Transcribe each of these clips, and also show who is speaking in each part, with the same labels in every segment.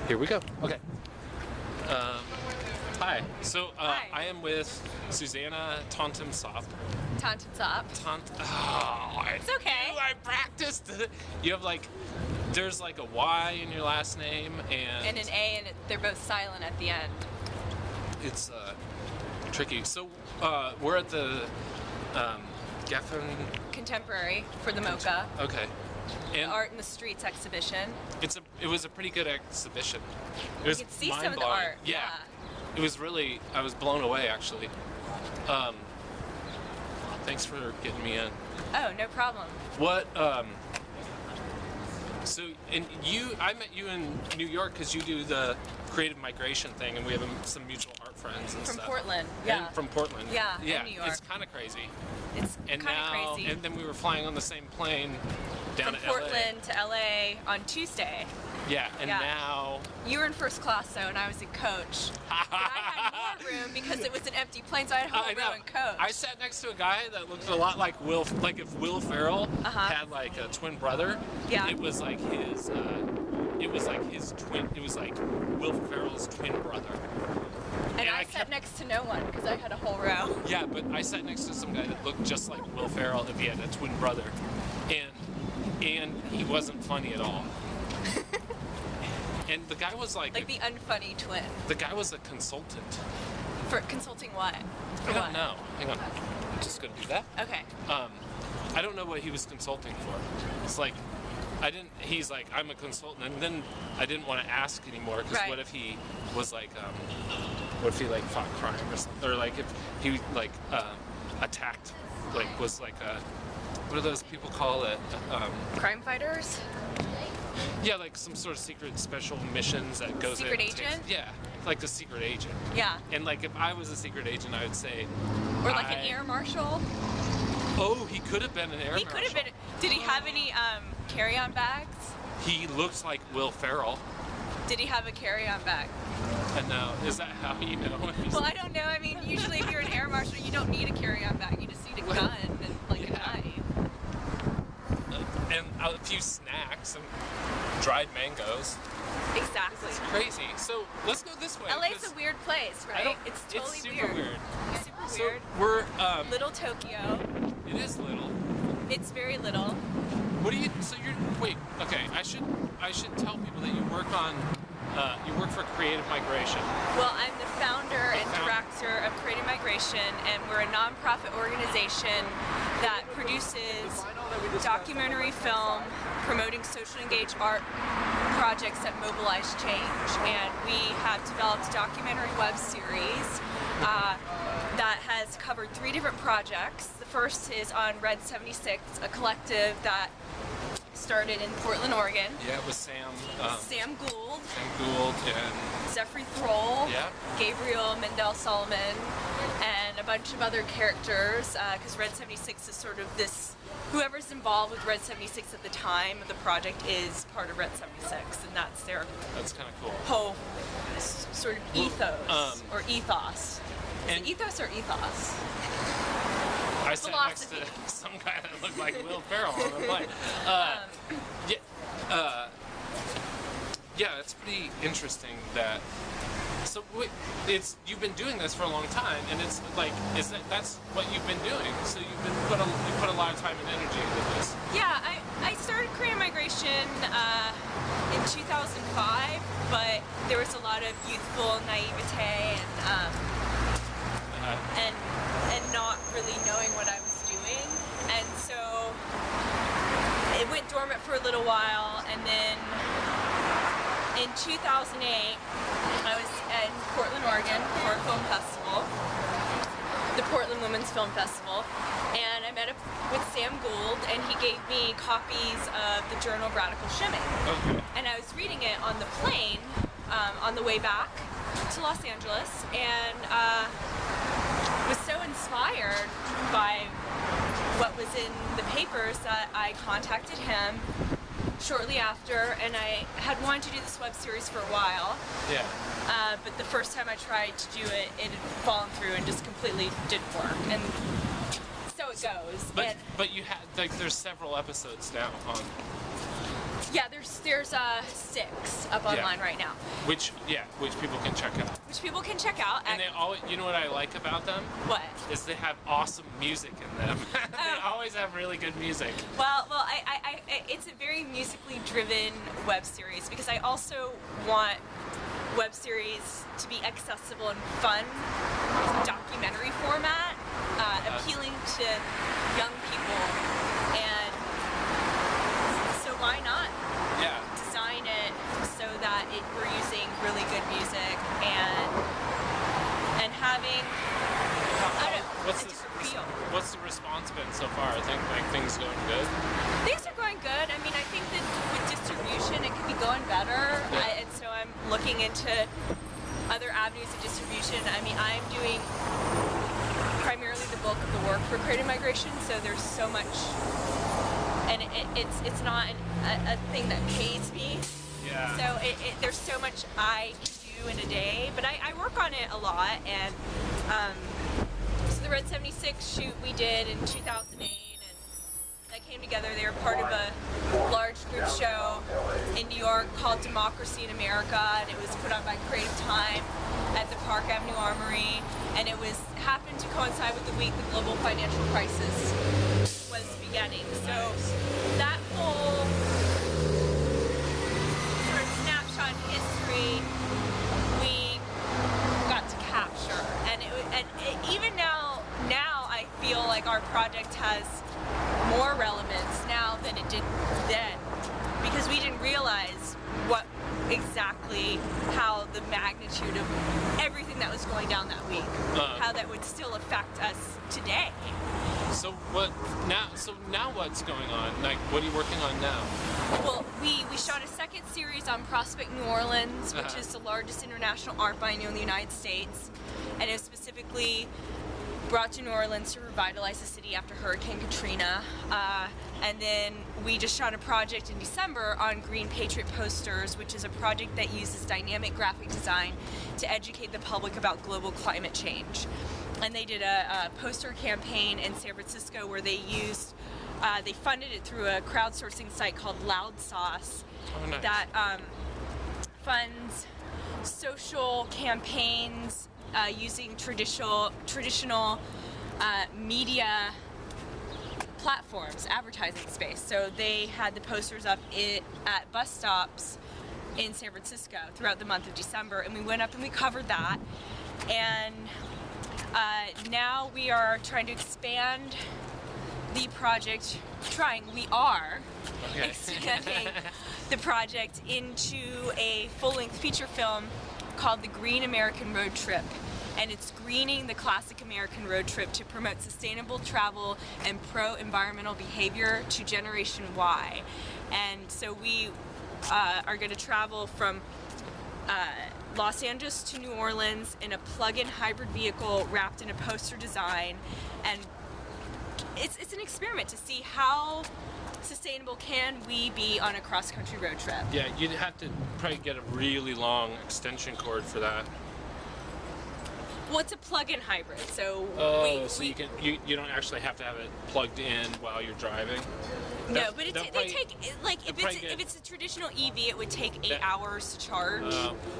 Speaker 1: Here we go. Okay. Hi. So
Speaker 2: Hi.
Speaker 1: I am with Susannah Tantemsapya.
Speaker 2: It's okay.
Speaker 1: I practiced. You have like, there's like a Y in your last name
Speaker 2: And an A, and they're both silent at the end.
Speaker 1: it's tricky. So we're at the Geffen.
Speaker 2: Contemporary for the MoCA.
Speaker 1: Okay. And
Speaker 2: Art in the Streets exhibition.
Speaker 1: it was a pretty good exhibition. It
Speaker 2: You
Speaker 1: was
Speaker 2: could see some of the
Speaker 1: mind-blowing.
Speaker 2: art.
Speaker 1: Yeah. It was really, I was blown away actually. Thanks for getting me in.
Speaker 2: Oh, no problem.
Speaker 1: What, so, and I met you in New York because you do the creative migration thing, and we have some mutual art friends and
Speaker 2: From
Speaker 1: stuff.
Speaker 2: Portland, yeah.
Speaker 1: And from Portland.
Speaker 2: Yeah,
Speaker 1: Yeah,
Speaker 2: and New York.
Speaker 1: it's kind of crazy.
Speaker 2: It's
Speaker 1: And
Speaker 2: kind of
Speaker 1: now,
Speaker 2: crazy.
Speaker 1: and then we were flying on the same plane down
Speaker 2: From
Speaker 1: to
Speaker 2: Portland to LA on Tuesday.
Speaker 1: Yeah, and
Speaker 2: Yeah.
Speaker 1: now.
Speaker 2: You were in first class though, and I was in coach. But I had more room because it was an empty plane, so I had a whole row in coach.
Speaker 1: I sat next to a guy that looked a lot like like if Will Ferrell had like a twin brother.
Speaker 2: Yeah.
Speaker 1: It was like his. It was like his twin. It was like Will Ferrell's twin brother.
Speaker 2: And I sat next to no one because I had a whole row.
Speaker 1: Yeah, but I sat next to some guy that looked just like Will Ferrell if he had a twin brother, and he wasn't funny at all. And the guy was like
Speaker 2: the unfunny twin.
Speaker 1: The guy was a consultant.
Speaker 2: For consulting what?
Speaker 1: I don't know. Hang on. I'm just gonna do that.
Speaker 2: Okay.
Speaker 1: I don't know what he was consulting for. It's like, he's like, I'm a consultant, and then I didn't want to ask anymore, because what if he was like, what if he like fought crime or something, or like if he like attacked, like was like a, what do those people call it?
Speaker 2: Crime fighters?
Speaker 1: Yeah, like some sort of secret special missions that goes in.
Speaker 2: Secret agent?
Speaker 1: Yeah, like the secret agent.
Speaker 2: Yeah.
Speaker 1: And like if I was a secret agent, I would say.
Speaker 2: Or like an air marshal?
Speaker 1: Oh, he could have been an air marshal.
Speaker 2: He could have been. Did he have any carry-on bags?
Speaker 1: He looks like Will Ferrell.
Speaker 2: Did he have a carry-on bag?
Speaker 1: No, is that how you know?
Speaker 2: Well, I don't know. I mean, usually if you're an air marshal, you don't need a carry-on bag. You just need a gun and like a knife.
Speaker 1: And a few snacks and dried mangoes.
Speaker 2: Exactly.
Speaker 1: It's crazy. So let's go this way.
Speaker 2: LA's a weird place, right? It's totally
Speaker 1: super weird.
Speaker 2: Super weird.
Speaker 1: So we're
Speaker 2: Little Tokyo.
Speaker 1: It is little.
Speaker 2: It's very little.
Speaker 1: What do you? So you're wait. Okay, I should tell people that you work for Creative Migration.
Speaker 2: Well, I'm the founder and director of Creative Migration, and we're a nonprofit organization that produces documentary film promoting socially engaged art projects that mobilize change. And we have developed a documentary web series that has covered 3 different projects. The first is on Red 76, a collective that started in Portland, Oregon.
Speaker 1: Yeah, with Sam.
Speaker 2: Sam Gould.
Speaker 1: Sam Gould and
Speaker 2: Zephyr Thrall.
Speaker 1: Yeah.
Speaker 2: Gabriel Mendel Solomon, and a bunch of other characters. Because Red 76 is sort of this. Whoever's involved with Red 76 at the time of the project is part of Red 76, and that's their.
Speaker 1: That's kind of cool.
Speaker 2: Whole sort of ethos or ethos. Is it ethos or ethos?
Speaker 1: I sat next to some guy that looked like Will Ferrell on the plane. Yeah, it's pretty interesting that. So you've been doing this for a long time, and it's like, that's what you've been doing? So you put a lot of time and energy into this. Yeah,
Speaker 2: I started Creative Migration in 2005, but there was a lot of youthful naivete and not really knowing what I was doing, and so it went dormant for a little while, and then in 2008 I was in Portland, Oregon for a film festival, the Portland Women's Film Festival, and I met up with Sam Gould, and he gave me copies of the Journal of Radical Shimming.
Speaker 1: Okay.
Speaker 2: And I was reading it on the plane on the way back to Los Angeles, and was so inspired by what was in the papers that I contacted him shortly after, and I had wanted to do this web series for a while.
Speaker 1: Yeah.
Speaker 2: But the first time I tried to do it, it had fallen through and just completely didn't work. And so it goes.
Speaker 1: But you had, like, there's several episodes now on.
Speaker 2: Yeah, there's 6 up online right now.
Speaker 1: Which people can check out.
Speaker 2: Which people can check out.
Speaker 1: And they always, you know what I like about them?
Speaker 2: What?
Speaker 1: Is they have awesome music in them. They always have really good music.
Speaker 2: Well, I it's a very musically driven web series because I also want web series to be accessible and fun, documentary format, appealing to young people, and so why not design it so that we're using really good music and having
Speaker 1: What's the response been so far? I think things going good.
Speaker 2: Things are going good. I mean, I think that with distribution, it could be going better, and so I'm looking into other avenues of distribution. I mean, I'm doing primarily the bulk of the work for Creative Migration, so there's so much, and it's not a thing that pays me. Yeah. So there's so much I can do in a day, but I work on it a lot, and so the Red 76 shoot we did in 2008, and that came together. They were part of a large group show in New York called Democracy in America, and it was put on by Creative Time at the Park Avenue Armory, and it happened to coincide with the week the global financial crisis was beginning. So that whole sort of snapshot in history we got to capture, and even now I feel like our project has more relevance now than it did then, because we didn't realize how the magnitude of everything that was going down that week, how that would still affect us today.
Speaker 1: So now what's going on? Like, what are you working on now?
Speaker 2: Well, we shot a second series on Prospect, New Orleans, which is the largest international art biennial in the United States, and it was specifically brought to New Orleans to revitalize the city after Hurricane Katrina. And then we just shot a project in December on Green Patriot Posters, which is a project that uses dynamic graphic design to educate the public about global climate change. And they did a poster campaign in San Francisco where they funded it through a crowdsourcing site called Loud Sauce that funds social campaigns using traditional media platforms, advertising space. So they had the posters up at bus stops in San Francisco throughout the month of December, and we went up and we covered that. And now we are trying to expand the project. We are expanding the project into a full-length feature film called The Green American Road Trip. And it's greening the classic American road trip to promote sustainable travel and pro-environmental behavior to Generation Y. And so we are going to travel from Los Angeles to New Orleans in a plug-in hybrid vehicle wrapped in a poster design. And it's an experiment to see how sustainable can we be on a cross-country road trip.
Speaker 1: Yeah, you'd have to probably get a really long extension cord for that.
Speaker 2: Well, it's a plug-in hybrid, so
Speaker 1: you don't actually have to have it plugged in while you're driving.
Speaker 2: No, but if it's a traditional EV, it would take 8 hours to charge,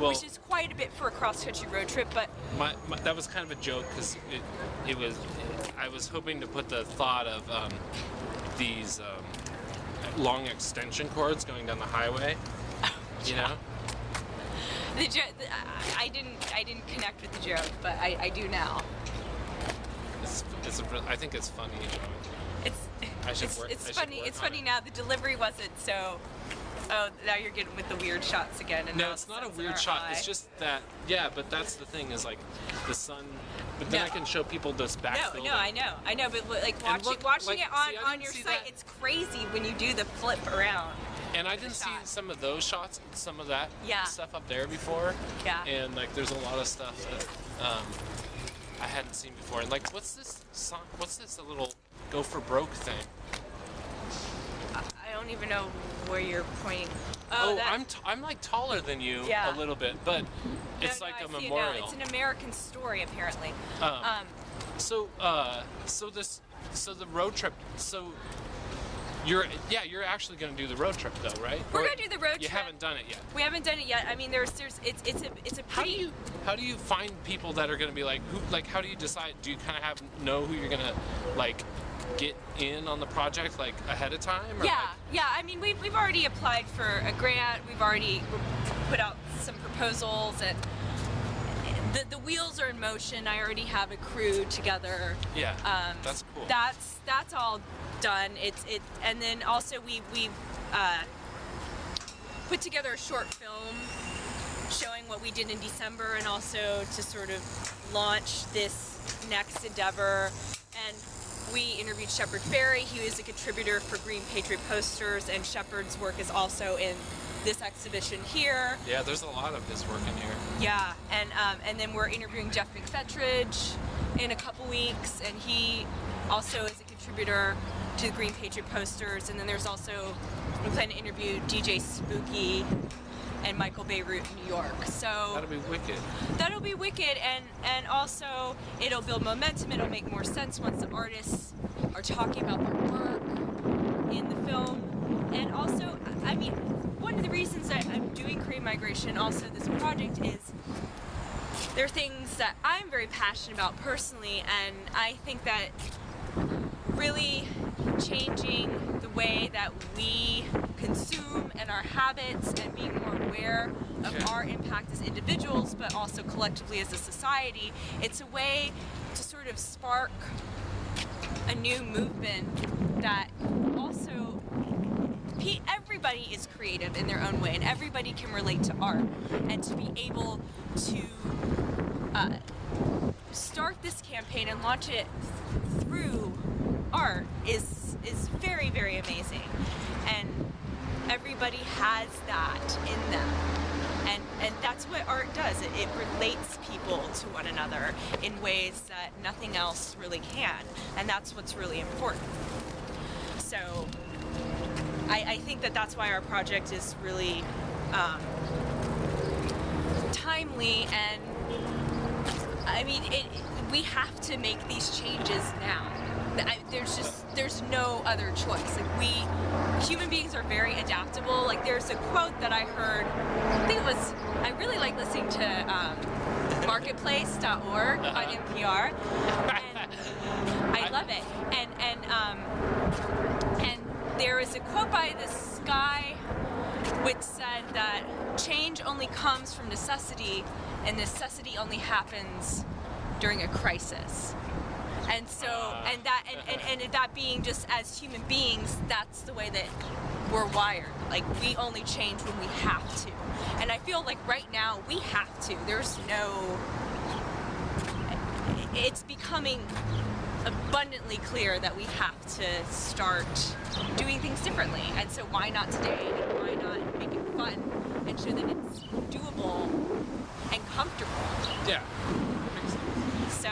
Speaker 2: which is quite a bit for a cross-country road trip. But
Speaker 1: that was kind of a joke because I was hoping to put the thought of these long extension cords going down the highway, you know.
Speaker 2: I didn't connect with the joke, but I do now.
Speaker 1: I think it's funny.
Speaker 2: It's funny now. The delivery wasn't so. Oh, now you're getting with the weird shots again. And
Speaker 1: no, it's not a weird shot. It's just that. Yeah, but that's the thing is like the sun. But then I can show people this back.
Speaker 2: No, I know. But like watching it on your site, it's crazy when you do the flip around.
Speaker 1: And I didn't see some of those shots, some of that stuff up there before. Yeah. And like, there's a lot of stuff that I hadn't seen before. And like, what's this song? What's this a little go for broke thing?
Speaker 2: I don't even know where you're pointing.
Speaker 1: I'm like taller than you a little bit, but it's like a memorial.
Speaker 2: It's an American story apparently.
Speaker 1: So the road trip. So You're actually going to do the road trip though, right?
Speaker 2: We're going to do the road trip.
Speaker 1: You haven't done it yet.
Speaker 2: We haven't done it yet. I mean, it's a pretty.
Speaker 1: How do you find people that are going to be like how do you decide? Do you kind of know who you're going to like get in on the project like ahead of time? Or
Speaker 2: Yeah. I mean, we've already applied for a grant. We've already put out some proposals, and the wheels are in motion. I already have a crew together.
Speaker 1: Yeah. That's cool.
Speaker 2: That's all done. And then also we've put together a short film showing what we did in December, and also to sort of launch this next endeavor. And we interviewed Shepard Fairey. He was a contributor for Green Patriot posters, and Shepard's work is also in this exhibition here.
Speaker 1: Yeah, there's a lot of his work in here.
Speaker 2: Yeah, and then we're interviewing Jeff McFetridge in a couple weeks, and he also is a contributor to the Green Patriot posters. And then there's also, we plan to interview DJ Spooky and Michael Beirut in New York. So
Speaker 1: that'll be wicked.
Speaker 2: That'll be wicked, and also it'll build momentum. It'll make more sense once the artists are talking about their work in the film. And also, I mean, one of the reasons that I'm doing Creative Migration, also this project, is there are things that I'm very passionate about personally, and I think that really changing the way that we consume and our habits, and being more aware of our impact as individuals, but also collectively as a society, it's a way to sort of spark a new movement that also everybody is creative in their own way, and everybody can relate to art, and to be able to start this campaign and launch it through art is very, very amazing. And everybody has that in them, and that's what art does. It relates people to one another in ways that nothing else really can, and that's what's really important. So I think that that's why our project is really timely, and I mean, we have to make these changes now. There's no other choice. Like, human beings are very adaptable. Like, there's a quote that I heard, I really like listening to marketplace.org on NPR, and I love it. And there was a quote by this guy which said that change only comes from necessity, and necessity only happens during a crisis. And so, and that being just as human beings, that's the way that we're wired. Like, we only change when we have to. And I feel like right now we have to. It's becoming abundantly clear that we have to start doing things differently. And so why not today? And why not make it fun and show that it's doable and comfortable?
Speaker 1: Yeah.
Speaker 2: So,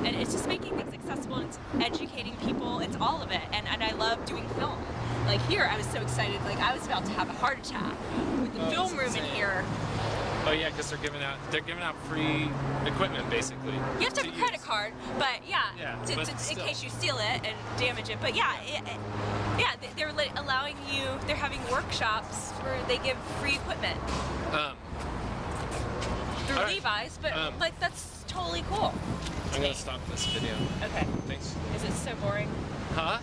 Speaker 2: and it's just making things accessible, and it's educating people, it's all of it. And I love doing film. Like, here, I was so excited, like, I was about to have a heart attack with the film room in here.
Speaker 1: Oh yeah, because they're giving out free equipment, basically. You
Speaker 2: have to have a credit card, but in case you steal it and damage it. But they're allowing you. They're having workshops where they give free equipment through Levi's, but like, that's totally cool.
Speaker 1: I'm gonna stop this video.
Speaker 2: Okay.
Speaker 1: Thanks.
Speaker 2: Is it so boring?
Speaker 1: Huh?